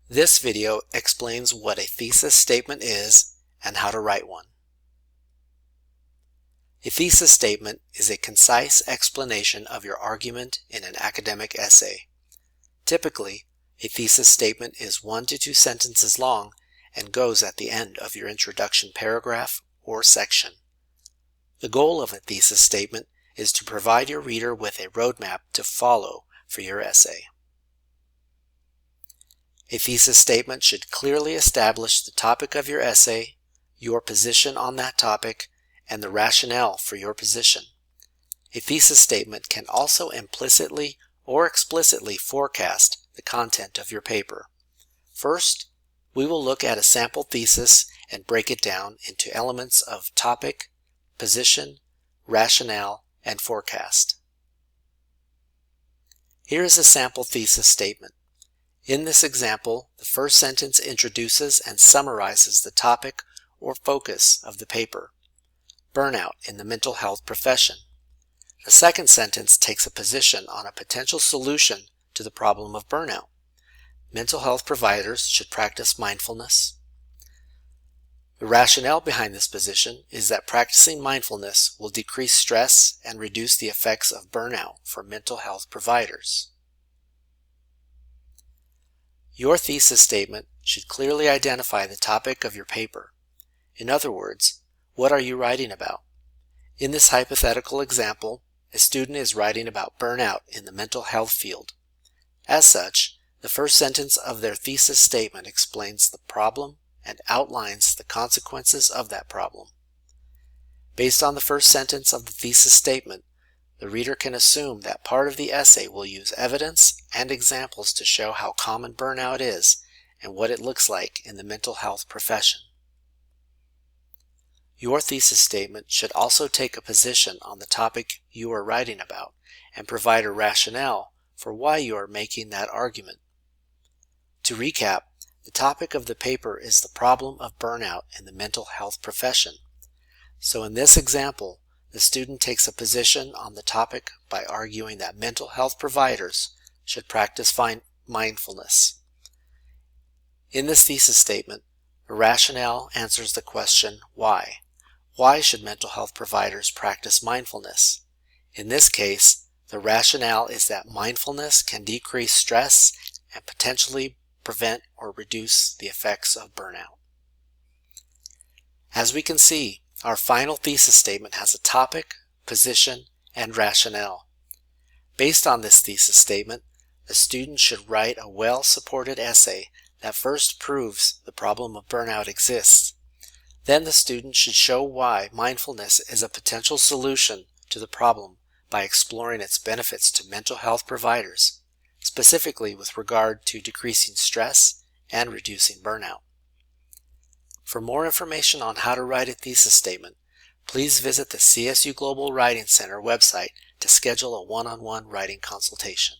This video explains what a thesis statement is and how to write one. A thesis statement is a concise explanation of your argument in an academic essay. Typically, a thesis statement is 1 to 2 sentences long and goes at the end of your introduction paragraph or section. The goal of a thesis statement is to provide your reader with a roadmap to follow for your essay. A thesis statement should clearly establish the topic of your essay, your position on that topic, and the rationale for your position. A thesis statement can also implicitly or explicitly forecast the content of your paper. First, we will look at a sample thesis and break it down into elements of topic, position, rationale, and forecast. Here is a sample thesis statement. In this example, the first sentence introduces and summarizes the topic or focus of the paper: burnout in the mental health profession. The second sentence takes a position on a potential solution to the problem of burnout. Mental health providers should practice mindfulness. The rationale behind this position is that practicing mindfulness will decrease stress and reduce the effects of burnout for mental health providers. Your thesis statement should clearly identify the topic of your paper. In other words, what are you writing about? In this hypothetical example, a student is writing about burnout in the mental health field. As such, the first sentence of their thesis statement explains the problem and outlines the consequences of that problem. Based on the first sentence of the thesis statement, the reader can assume that part of the essay will use evidence and examples to show how common burnout is and what it looks like in the mental health profession. Your thesis statement should also take a position on the topic you are writing about and provide a rationale for why you are making that argument. To recap, the topic of the paper is the problem of burnout in the mental health profession. So in this example, the student takes a position on the topic by arguing that mental health providers should practice mindfulness. In this thesis statement, the rationale answers the question, why? Why should mental health providers practice mindfulness? In this case, the rationale is that mindfulness can decrease stress and potentially prevent or reduce the effects of burnout. As we can see, our final thesis statement has a topic, position, and rationale. Based on this thesis statement, the student should write a well-supported essay that first proves the problem of burnout exists. Then the student should show why mindfulness is a potential solution to the problem by exploring its benefits to mental health providers, specifically with regard to decreasing stress and reducing burnout. For more information on how to write a thesis statement, please visit the CSU Global Writing Center website to schedule a one-on-one writing consultation.